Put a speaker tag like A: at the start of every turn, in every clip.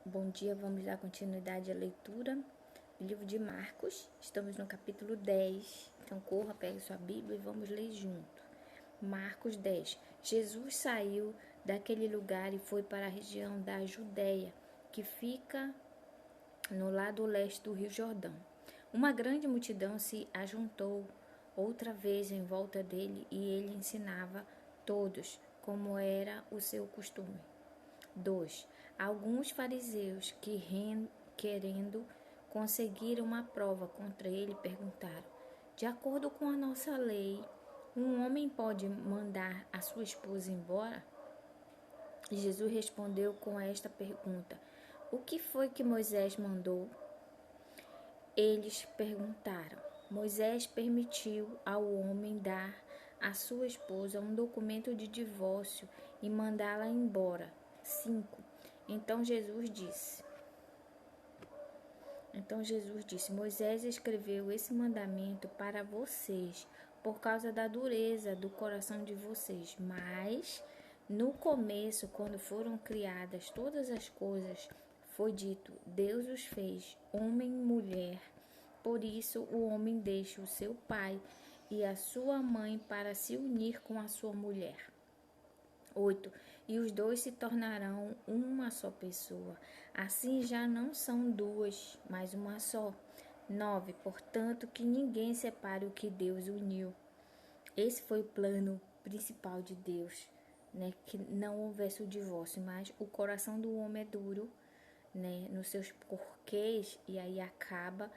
A: Bom dia, vamos dar continuidade à leitura do livro de Marcos. Estamos no capítulo 10. Então corra, pegue sua Bíblia e vamos ler junto. Marcos 10. Jesus saiu daquele lugar e foi para a região da Judéia, que fica no lado leste do Rio Jordão. Uma grande multidão se ajuntou outra vez em volta dele e ele ensinava todos, como era o seu costume. 2. Alguns fariseus querendo conseguir uma prova contra ele, perguntaram: de acordo com a nossa lei, um homem pode mandar a sua esposa embora? E Jesus respondeu com esta pergunta: o que foi que Moisés mandou? Eles perguntaram: Moisés permitiu ao homem dar à sua esposa um documento de divórcio e mandá-la embora. 5. Então Jesus disse: Moisés escreveu esse mandamento para vocês por causa da dureza do coração de vocês. Mas no começo, quando foram criadas todas as coisas, foi dito: Deus os fez homem e mulher. Por isso o homem deixa o seu pai e a sua mãe para se unir com a sua mulher. 8. E os dois se tornarão uma só pessoa. Assim já não são duas, mas uma só. 9. Portanto, que ninguém separe o que Deus uniu. Esse foi o plano principal de Deus, né? Que não houvesse o divórcio, mas o coração do homem é duro, né? Nos seus porquês, e aí acaba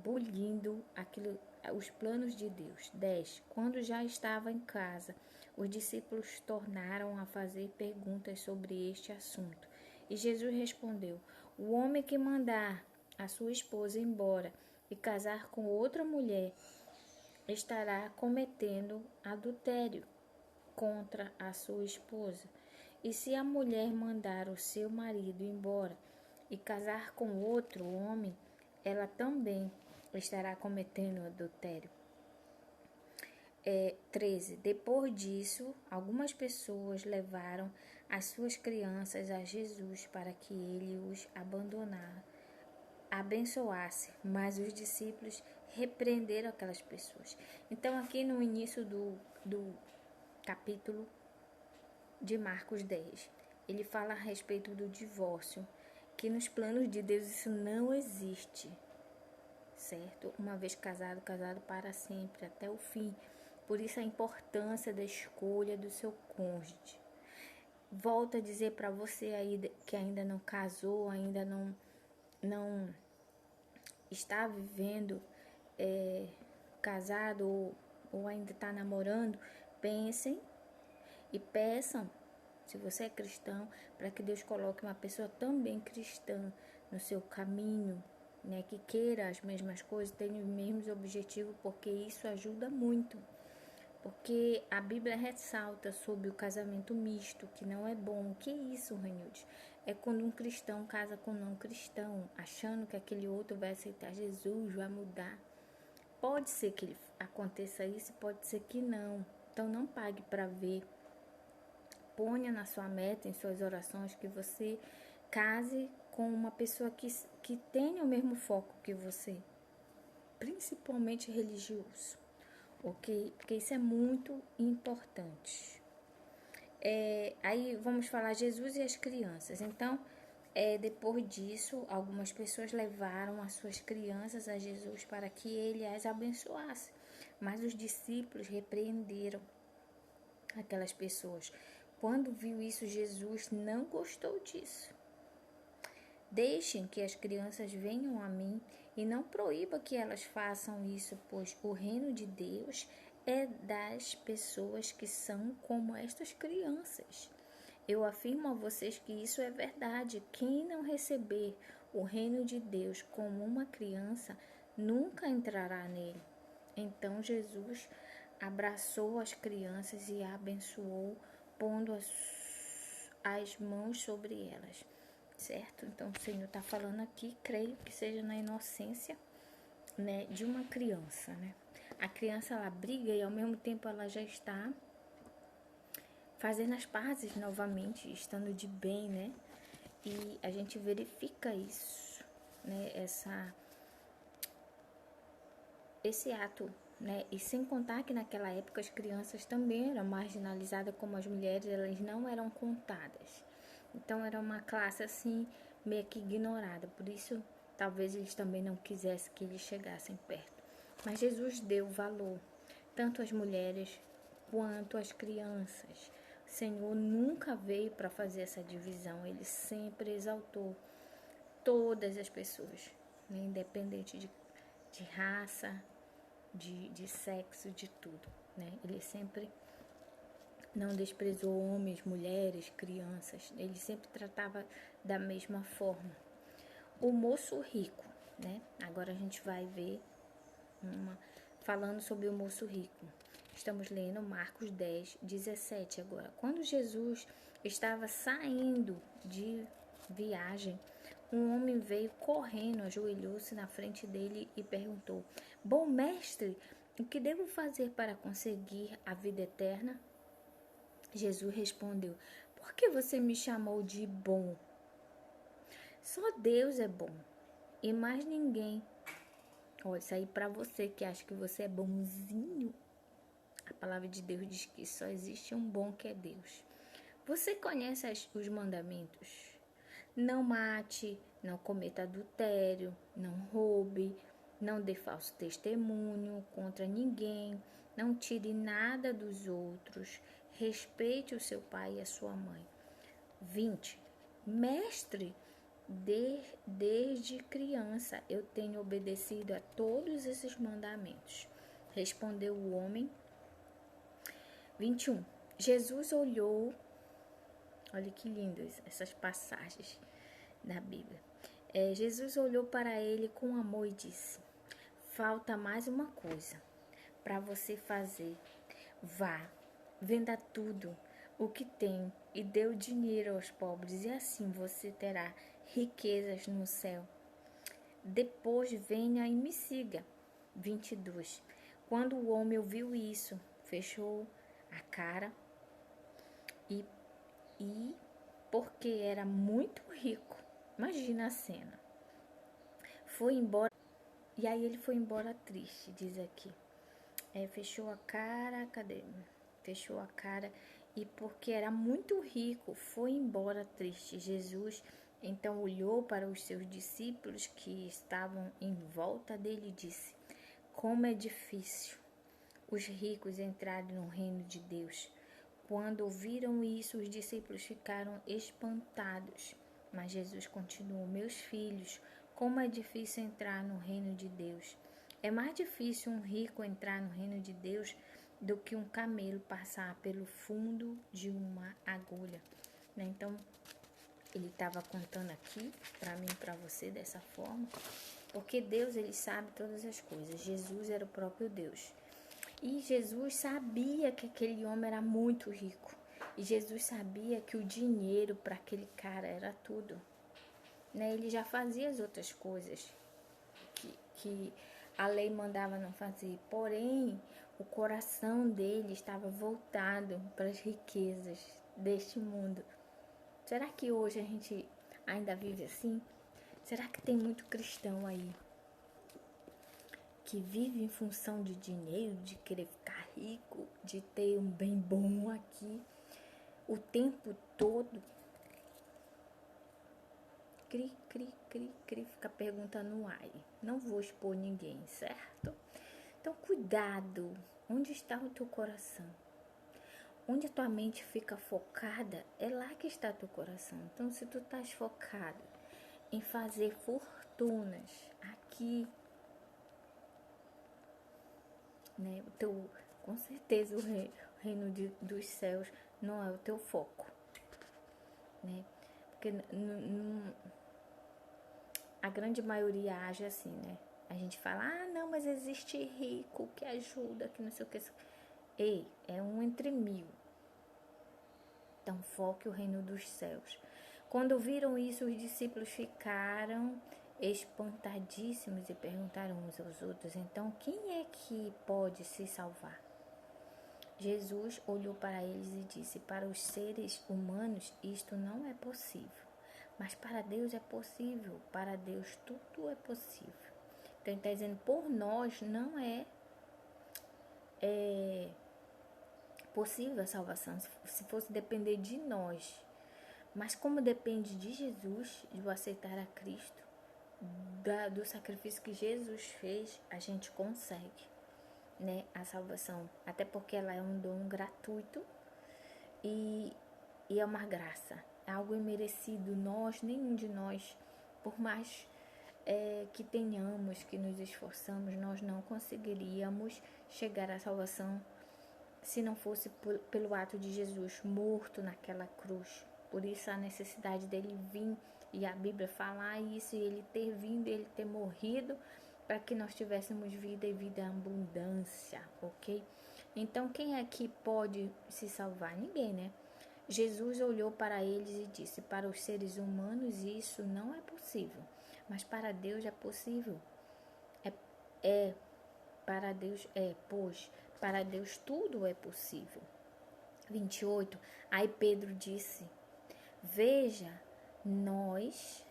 A: bulindo os planos de Deus. 10. Quando já estava em casa, os discípulos tornaram a fazer perguntas sobre este assunto. E Jesus respondeu: o homem que mandar a sua esposa embora e casar com outra mulher estará cometendo adultério contra a sua esposa. E se a mulher mandar o seu marido embora e casar com outro homem, ela também estará cometendo adultério. 13. Depois disso, algumas pessoas levaram as suas crianças a Jesus para que ele os abençoasse, mas os discípulos repreenderam aquelas pessoas. Então, aqui no início do capítulo de Marcos 10, ele fala a respeito do divórcio, que nos planos de Deus isso não existe, certo? Uma vez casado, casado para sempre, até o fim. Por isso a importância da escolha do seu cônjuge. Volto a dizer para você aí que ainda não casou, ainda não está vivendo casado ou ainda está namorando, pensem e peçam, se você é cristão, para que Deus coloque uma pessoa também cristã no seu caminho, né, que queira as mesmas coisas, tenha os mesmos objetivos, porque isso ajuda muito. Porque a Bíblia ressalta sobre o casamento misto, que não é bom. O que é isso, Renilde? É quando um cristão casa com um não cristão, achando que aquele outro vai aceitar Jesus, vai mudar. Pode ser que aconteça isso, pode ser que não. Então não pague para ver. Ponha na sua meta, em suas orações, que você case com uma pessoa que tenha o mesmo foco que você, principalmente religioso. Ok? Porque isso é muito importante. Aí vamos falar Jesus e as crianças. Então, depois disso, algumas pessoas levaram as suas crianças a Jesus para que ele as abençoasse. Mas os discípulos repreenderam aquelas pessoas. Quando viu isso, Jesus não gostou disso. Deixem que as crianças venham a mim e não proíba que elas façam isso, pois o reino de Deus é das pessoas que são como estas crianças. Eu afirmo a vocês que isso é verdade. Quem não receber o reino de Deus como uma criança nunca entrará nele. Então Jesus abraçou as crianças e abençoou, pondo as mãos sobre elas. Certo? Então o Senhor está falando aqui, creio que seja na inocência, né, de uma criança, né? A criança ela briga e ao mesmo tempo ela já está fazendo as pazes novamente, estando de bem, né? E a gente verifica isso, né? Esse ato, né? E sem contar que naquela época as crianças também eram marginalizadas, como as mulheres, elas não eram contadas. Então era uma classe assim meio que ignorada. Por isso talvez eles também não quisessem que eles chegassem perto. Mas Jesus deu valor tanto às mulheres quanto às crianças. O Senhor nunca veio para fazer essa divisão. Ele sempre exaltou todas as pessoas, né? Independente de raça, de sexo, de tudo, né? Ele sempre não desprezou homens, mulheres, crianças. Ele sempre tratava da mesma forma. O moço rico, né? Agora a gente vai ver falando sobre o moço rico. Estamos lendo Marcos 10, 17 agora. Quando Jesus estava saindo de viagem, um homem veio correndo, ajoelhou-se na frente dele e perguntou: Bom mestre, o que devo fazer para conseguir a vida eterna? Jesus respondeu: Por que você me chamou de bom? Só Deus é bom e mais ninguém. Olha, isso aí para você que acha que você é bonzinho. A palavra de Deus diz que só existe um bom, que é Deus. Você conhece os mandamentos? Não mate, não cometa adultério, não roube, não dê falso testemunho contra ninguém, não tire nada dos outros, respeite o seu pai e a sua mãe. 20. Mestre, desde criança eu tenho obedecido a todos esses mandamentos. Respondeu o homem. 21. Jesus olhou, olha que lindas essas passagens da Bíblia. Jesus olhou para ele com amor e disse: Falta mais uma coisa para você fazer. Vá, venda tudo o que tem e dê o dinheiro aos pobres, e assim você terá riquezas no céu. Depois venha e me siga. 22. Quando o homem ouviu isso, fechou a cara e porque era muito rico, imagina a cena, foi embora. E aí ele foi embora triste, diz aqui. Fechou a cara, cadê? Fechou a cara e porque era muito rico, foi embora triste. Jesus então olhou para os seus discípulos que estavam em volta dele e disse: Como é difícil os ricos entrarem no reino de Deus. Quando ouviram isso, os discípulos ficaram espantados. Mas Jesus continuou: Meus filhos, como é difícil entrar no reino de Deus. É mais difícil um rico entrar no reino de Deus do que um camelo passar pelo fundo de uma agulha. Né? Então, ele estava contando aqui para mim e para você dessa forma, porque Deus, ele sabe todas as coisas. Jesus era o próprio Deus. E Jesus sabia que aquele homem era muito rico. E Jesus sabia que o dinheiro para aquele cara era tudo. Né? Ele já fazia as outras coisas que a lei mandava não fazer. Porém, o coração dele estava voltado para as riquezas deste mundo. Será que hoje a gente ainda vive assim? Será que tem muito cristão aí que vive em função de dinheiro, de querer ficar rico, de ter um bem bom aqui o tempo todo? Cri, fica perguntando ai. Não vou expor ninguém, certo? Então cuidado, onde está o teu coração? Onde a tua mente fica focada, é lá que está teu coração. Então se tu estás focado em fazer fortunas aqui, né, com certeza o reino dos céus não é o teu foco, né? Porque a grande maioria age assim, né? A gente fala, não, mas existe rico que ajuda, que não sei o que. Ei, é um entre mil. Então foque o reino dos céus. Quando viram isso, os discípulos ficaram espantadíssimos e perguntaram uns aos outros: então quem é que pode se salvar? Jesus olhou para eles e disse: para os seres humanos isto não é possível, Mas para Deus é possível. Para Deus tudo é possível. Então ele está dizendo, por nós não é possível a salvação. Se fosse depender de nós. Mas como depende de Jesus, de aceitar a Cristo, do sacrifício que Jesus fez, a gente consegue, né, a salvação. Até porque ela é um dom gratuito e é uma graça. É algo imerecido. Nenhum de nós, por mais que tenhamos, que nos esforçamos, nós não conseguiríamos chegar à salvação se não fosse pelo ato de Jesus morto naquela cruz. Por isso a necessidade dele vir, e a Bíblia fala isso, e ele ter vindo, ele ter morrido, para que nós tivéssemos vida e vida em abundância, ok? Então quem é que pode se salvar? Ninguém, né? Jesus olhou para eles e disse, para os seres humanos isso não é possível, mas para Deus é possível. Para Deus pois para Deus tudo é possível. 28. Aí Pedro disse, veja, nós...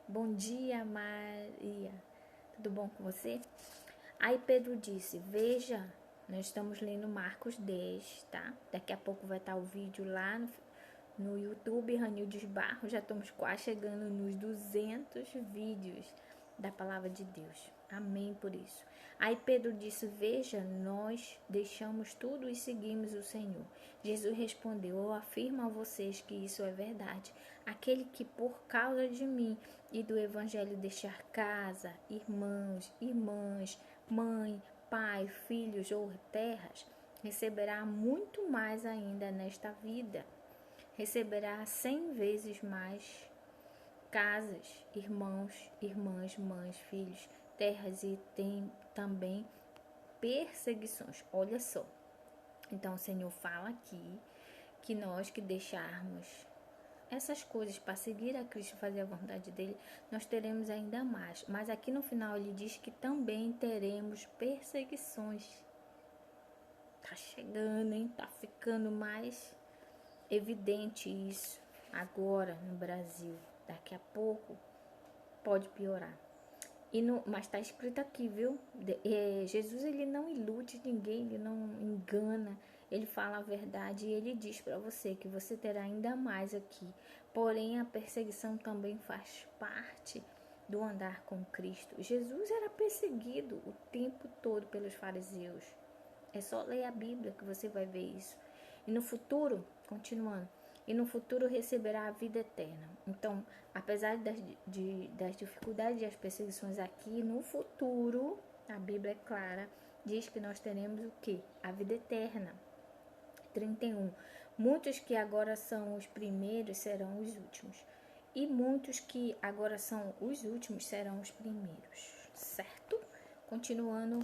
A: Bom dia, Maria. Tudo bom com você? Aí Pedro disse, veja, nós estamos lendo Marcos 10, tá? Daqui a pouco vai estar o vídeo lá no YouTube, Ranildes Barros. Já estamos quase chegando nos 200 vídeos da palavra de Deus. Amém por isso. Aí Pedro disse, veja, nós deixamos tudo e seguimos o Senhor. Jesus respondeu, eu afirmo a vocês que isso é verdade. Aquele que por causa de mim e do evangelho deixar casa, irmãos, irmãs, mãe, pai, filhos ou terras, receberá muito mais ainda nesta vida. Receberá 100 vezes mais casas, irmãos, irmãs, mães, filhos, terras e tem também perseguições. Olha só. Então o Senhor fala aqui que nós que deixarmos essas coisas para seguir a Cristo e fazer a vontade dele, nós teremos ainda mais. Mas aqui no final ele diz que também teremos perseguições. Tá chegando, hein? Tá ficando mais evidente isso agora no Brasil. Daqui a pouco pode piorar. Mas está escrito aqui, viu? Jesus, ele não ilude ninguém, ele não engana, ele fala a verdade e ele diz para você que você terá ainda mais aqui. Porém, a perseguição também faz parte do andar com Cristo. Jesus era perseguido o tempo todo pelos fariseus. É só ler a Bíblia que você vai ver isso. E no futuro, continuando, e no futuro receberá a vida eterna. Então, apesar das dificuldades e as perseguições aqui, no futuro, a Bíblia é clara, diz que nós teremos o quê? A vida eterna. 31. Muitos que agora são os primeiros serão os últimos. E muitos que agora são os últimos serão os primeiros. Certo? Continuando,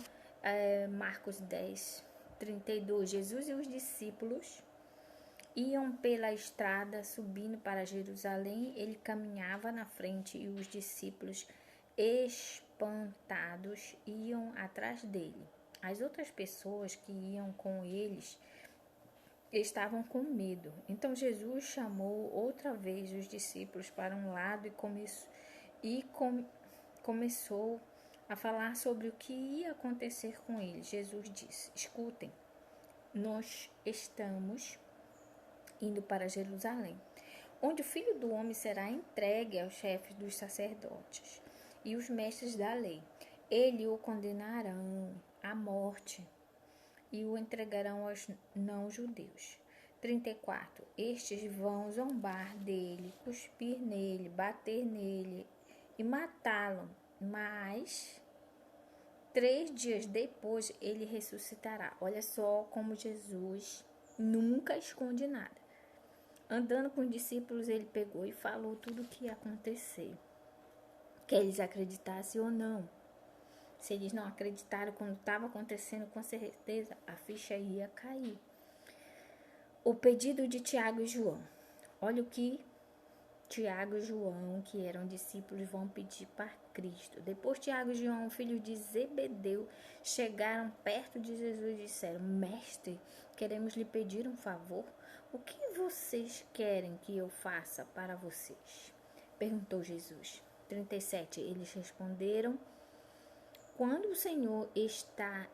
A: Marcos 10, 32. Jesus e os discípulos iam pela estrada subindo para Jerusalém. Ele caminhava na frente e os discípulos, espantados, iam atrás dele. As outras pessoas que iam com eles estavam com medo. Então Jesus chamou outra vez os discípulos para um lado e começou a falar sobre o que ia acontecer com eles. Jesus disse, escutem, nós estamos indo para Jerusalém, onde o Filho do Homem será entregue aos chefes dos sacerdotes e os mestres da lei. Eles o condenarão à morte e o entregarão aos não-judeus. 34. Estes vão zombar dele, cuspir nele, bater nele e matá-lo, mas 3 dias depois ele ressuscitará. Olha só como Jesus nunca esconde nada. Andando com os discípulos, ele pegou e falou tudo o que ia acontecer. Quer eles acreditassem ou não. Se eles não acreditaram quando estava acontecendo, com certeza a ficha ia cair. O pedido de Tiago e João. Olha o que Tiago e João, que eram discípulos, vão pedir para Cristo. Depois Tiago e João, filhos de Zebedeu, chegaram perto de Jesus e disseram, Mestre, queremos lhe pedir um favor. O que vocês querem que eu faça para vocês? Perguntou Jesus. 37. Eles responderam: quando o Senhor está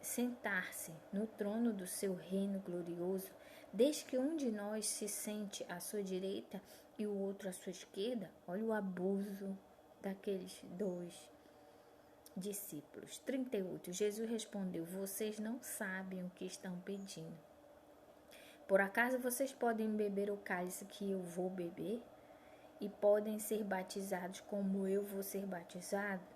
A: sentar-se no trono do seu reino glorioso, desde que um de nós se sente à sua direita e o outro à sua esquerda. Olha o abuso daqueles dois discípulos. 38. Jesus respondeu: vocês não sabem o que estão pedindo. Por acaso vocês podem beber o cálice que eu vou beber? E podem ser batizados como eu vou ser batizado?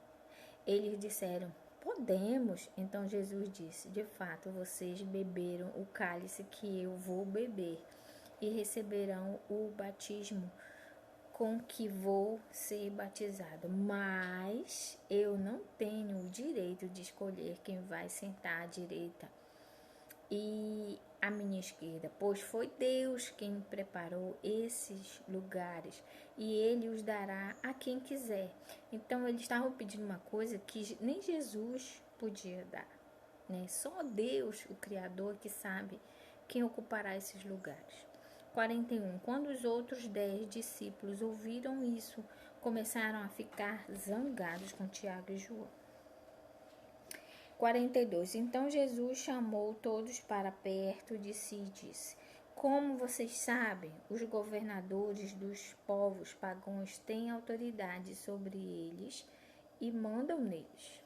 A: Eles disseram: podemos. Então Jesus disse: de fato, vocês beberam o cálice que eu vou beber e receberão o batismo com que vou ser batizado. Mas eu não tenho o direito de escolher quem vai sentar à direita e à minha esquerda, pois foi Deus quem preparou esses lugares e Ele os dará a quem quiser. Então eles estavam pedindo uma coisa que nem Jesus podia dar, né? Só Deus, o Criador, que sabe quem ocupará esses lugares. 41. Quando os outros 10 discípulos ouviram isso, começaram a ficar zangados com Tiago e João. 42. Então Jesus chamou todos para perto de si e disse: como vocês sabem, os governadores dos povos pagãos têm autoridade sobre eles e mandam neles.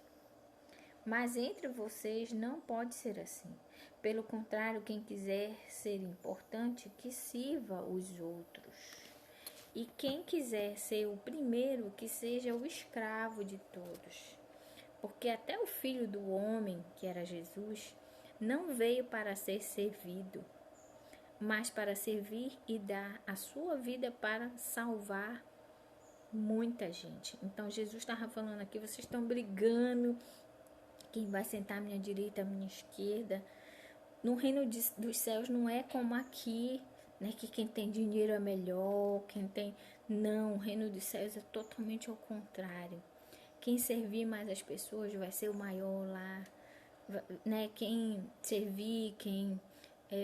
A: Mas entre vocês não pode ser assim. Pelo contrário, quem quiser ser importante, que sirva os outros. E quem quiser ser o primeiro, que seja o escravo de todos. Porque até o Filho do Homem, que era Jesus, não veio para ser servido, mas para servir e dar a sua vida para salvar muita gente. Então Jesus estava falando aqui: vocês estão brigando quem vai sentar à minha direita, à minha esquerda. No reino dos céus não é como aqui, né, que quem tem dinheiro é melhor, quem tem... Não, o reino dos céus é totalmente ao contrário. Quem servir mais as pessoas vai ser o maior lá, né? Quem servir, quem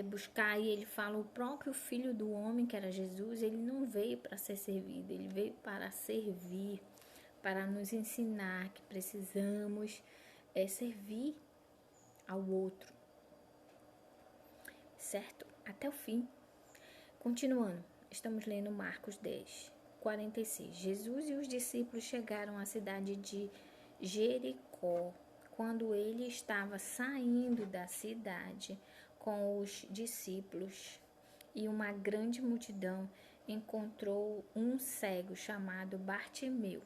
A: buscar, e ele fala, o próprio Filho do Homem, que era Jesus, ele não veio para ser servido, ele veio para servir, para nos ensinar que precisamos servir ao outro, certo? Até o fim. Continuando, estamos lendo Marcos 10, 46. Jesus e os discípulos chegaram à cidade de Jericó. Quando ele estava saindo da cidade com os discípulos e uma grande multidão, encontrou um cego chamado Bartimeu,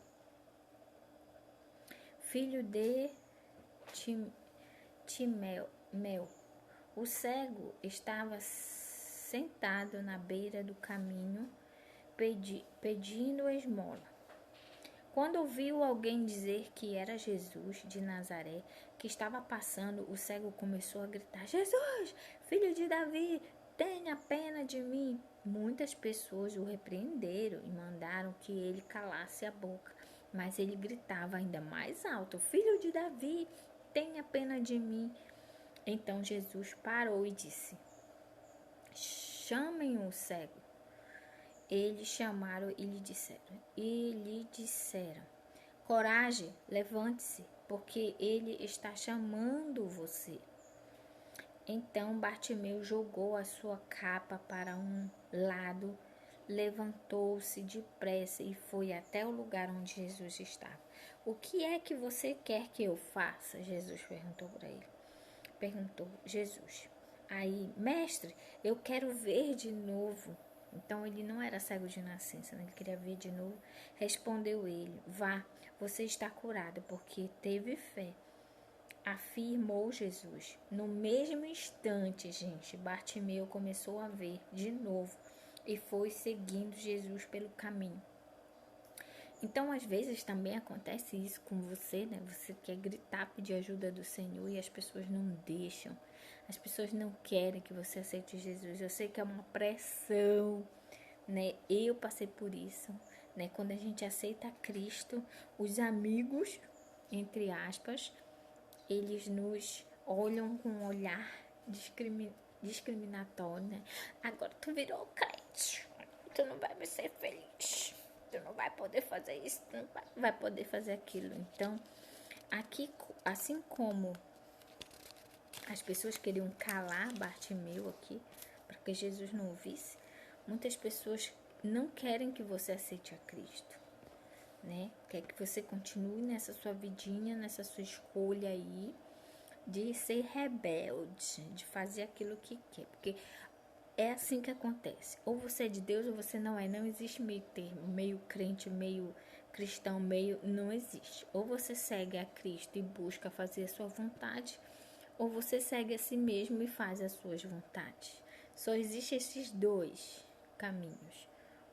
A: filho de Timeu. O cego estava sentado na beira do caminho, pedindo esmola. Quando ouviu alguém dizer que era Jesus de Nazaré que estava passando, o cego começou a gritar: Jesus, filho de Davi, tenha pena de mim. Muitas pessoas o repreenderam e mandaram que ele calasse a boca, mas ele gritava ainda mais alto: filho de Davi, tenha pena de mim. Então Jesus parou e disse: chamem o cego. Eles chamaram e lhe disseram: coragem, levante-se, porque ele está chamando você. Então Bartimeu jogou a sua capa para um lado, levantou-se depressa e foi até o lugar onde Jesus estava. O que é que você quer que eu faça? Jesus perguntou para ele. Perguntou Jesus. Aí, mestre, eu quero ver de novo. Então ele não era cego de nascença, né? Ele queria ver de novo. Respondeu ele: vá, você está curado, porque teve fé. Afirmou Jesus. No mesmo instante, gente, Bartimeu começou a ver de novo e foi seguindo Jesus pelo caminho. Então, às vezes também acontece isso com você, né? Você quer gritar, pedir ajuda do Senhor e as pessoas não deixam. As pessoas não querem que você aceite Jesus. Eu sei que é uma pressão, né? Eu passei por isso, né? Quando a gente aceita Cristo, os amigos, entre aspas, eles nos olham com um olhar discriminatório, né? Agora tu virou crente, tu não vai mais ser feliz. Tu não vai poder fazer isso, não vai poder fazer aquilo. Então, aqui, assim como as pessoas queriam calar Bartimeu aqui, para que Jesus não ouvisse, muitas pessoas não querem que você aceite a Cristo, né? Quer que você continue nessa sua vidinha, nessa sua escolha aí, de ser rebelde, de fazer aquilo que quer, porque é assim que acontece. Ou você é de Deus ou você não é. Não existe meio termo, meio crente, meio cristão, meio... Não existe. Ou você segue a Cristo e busca fazer a sua vontade, ou você segue a si mesmo e faz as suas vontades. Só existem esses dois caminhos.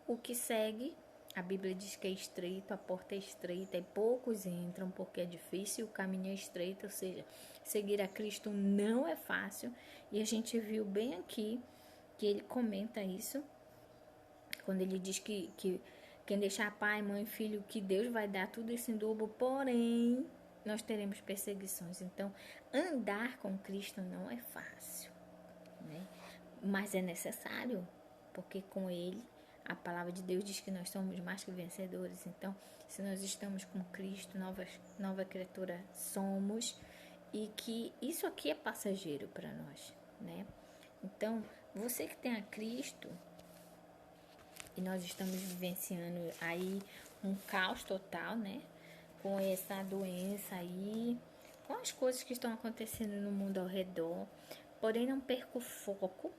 A: O que segue, a Bíblia diz que é estreito, a porta é estreita e poucos entram porque é difícil, o caminho é estreito, ou seja, seguir a Cristo não é fácil. E a gente viu bem aqui que ele comenta isso, quando ele diz que quem deixar pai, mãe, filho, que Deus vai dar tudo isso em dobro, porém, nós teremos perseguições. Então, andar com Cristo não é fácil, né? Mas é necessário, porque com Ele, a palavra de Deus diz que nós somos mais que vencedores. Então, se nós estamos com Cristo, nova criatura somos, e que isso aqui é passageiro para nós, né? Então, você que tem a Cristo, e nós estamos vivenciando aí um caos total, né? Com essa doença aí, com as coisas que estão acontecendo no mundo ao redor. Porém, não perca o foco.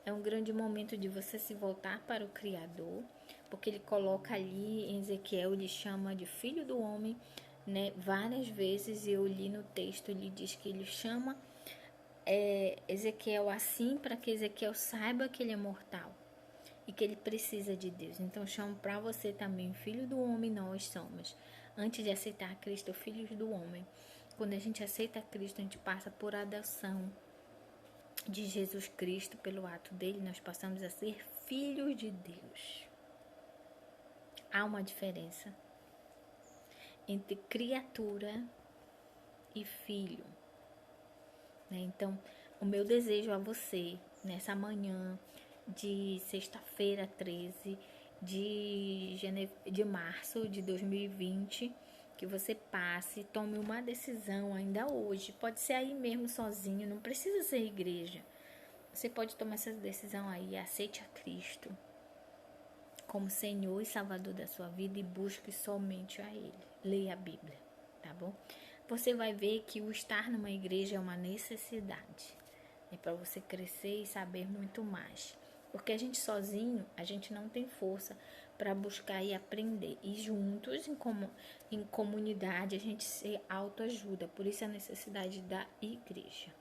A: É um grande momento de você se voltar para o Criador, porque ele coloca ali em Ezequiel, ele chama de Filho do Homem, né? Várias vezes eu li no texto, ele diz que ele chama Ezequiel assim para que Ezequiel saiba que ele é mortal e que ele precisa de Deus. Então chamo para você também, filho do homem nós somos. Antes de aceitar Cristo, filhos do homem. Quando a gente aceita Cristo, a gente passa por adoção de Jesus Cristo, pelo ato dele, nós passamos a ser filhos de Deus. Há uma diferença entre criatura e filho, né? Então, o meu desejo a você, nessa manhã de sexta-feira 13 de março de 2020, que você passe, tome uma decisão ainda hoje. Pode ser aí mesmo sozinho, não precisa ser igreja. Você pode tomar essa decisão aí, aceite a Cristo como Senhor e Salvador da sua vida e busque somente a Ele. Leia a Bíblia, tá bom? Você vai ver que o estar numa igreja é uma necessidade. É para você crescer e saber muito mais. Porque a gente sozinho, a gente não tem força para buscar e aprender. E juntos, em comunidade, a gente se autoajuda. Por isso a necessidade da igreja,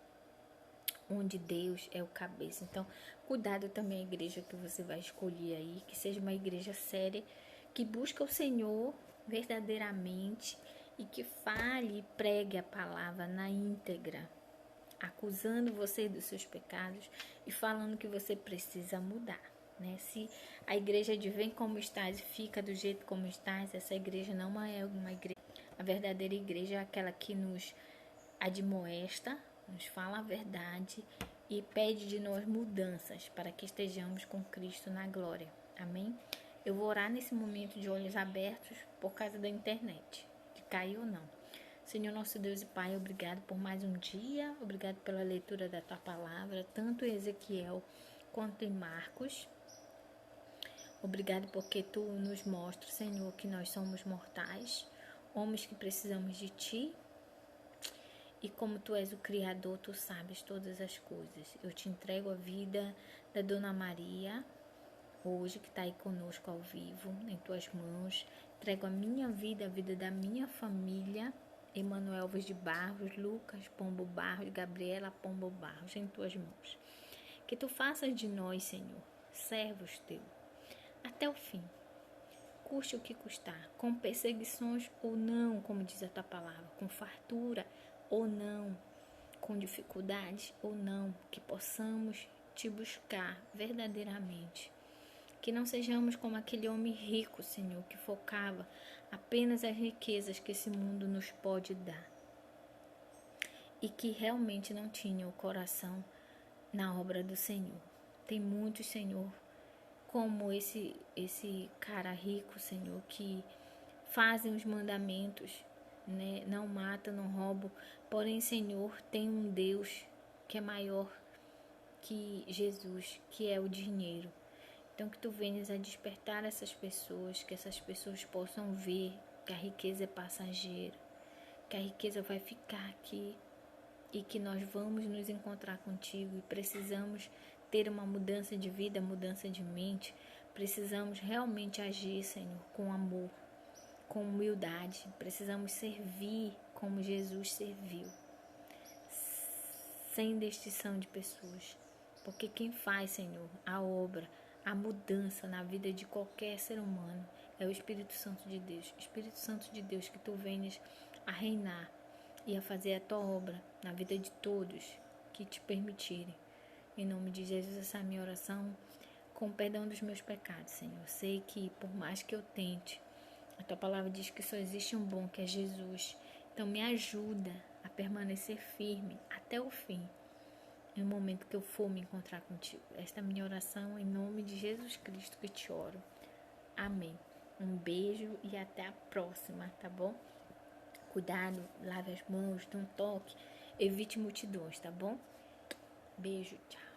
A: onde Deus é o cabeça. Então, cuidado também a igreja que você vai escolher aí, que seja uma igreja séria, que busca o Senhor verdadeiramente e que fale e pregue a palavra na íntegra, acusando você dos seus pecados e falando que você precisa mudar, né? Se a igreja de vem como estás e fica do jeito como estás, essa igreja não é uma igreja. A verdadeira igreja é aquela que nos admoesta, nos fala a verdade e pede de nós mudanças para que estejamos com Cristo na glória. Amém? Eu vou orar nesse momento de olhos abertos por causa da internet, que caiu ou não. Senhor nosso Deus e Pai, obrigado por mais um dia, obrigado pela leitura da Tua Palavra, tanto em Ezequiel quanto em Marcos. Obrigado porque Tu nos mostras, Senhor, que nós somos mortais, homens que precisamos de Ti. E como Tu és o Criador, Tu sabes todas as coisas. Eu te entrego a vida da Dona Maria, hoje, que está aí conosco ao vivo, em Tuas mãos. Entrego a minha vida, a vida da minha família, Emanuel Alves de Barros, Lucas Pombo Barros, Gabriela Pombo Barros, em Tuas mãos. Que Tu faças de nós, Senhor, servos Teus, até o fim. Custe o que custar, com perseguições ou não, como diz a Tua palavra, com fartura ou não, com dificuldades ou não, que possamos Te buscar verdadeiramente. Que não sejamos como aquele homem rico, Senhor, que focava apenas as riquezas que esse mundo nos pode dar. E que realmente não tinha o coração na obra do Senhor. Tem muitos, Senhor, como esse cara rico, Senhor, que fazem os mandamentos, né? Não mata, não rouba. Porém, Senhor, tem um Deus que é maior que Jesus, que é o dinheiro. Então, que tu venhas a despertar essas pessoas, que essas pessoas possam ver que a riqueza é passageira, que a riqueza vai ficar aqui e que nós vamos nos encontrar contigo e precisamos ter uma mudança de vida, mudança de mente. Precisamos realmente agir, Senhor, com amor, com humildade. Precisamos servir como Jesus serviu, sem distinção de pessoas. Porque quem faz, Senhor, a obra, a mudança na vida de qualquer ser humano é o Espírito Santo de Deus. Espírito Santo de Deus, que tu venhas a reinar e a fazer a tua obra na vida de todos que te permitirem. Em nome de Jesus, essa é a minha oração, com o perdão dos meus pecados, Senhor. Eu sei que por mais que eu tente, a tua palavra diz que só existe um bom, que é Jesus. Então me ajuda a permanecer firme até o fim, no momento que eu for me encontrar contigo. Esta é a minha oração em nome de Jesus Cristo que te oro. Amém. Um beijo e até a próxima, tá bom? Cuidado, lave as mãos, não toque, evite multidões, tá bom? Beijo, tchau.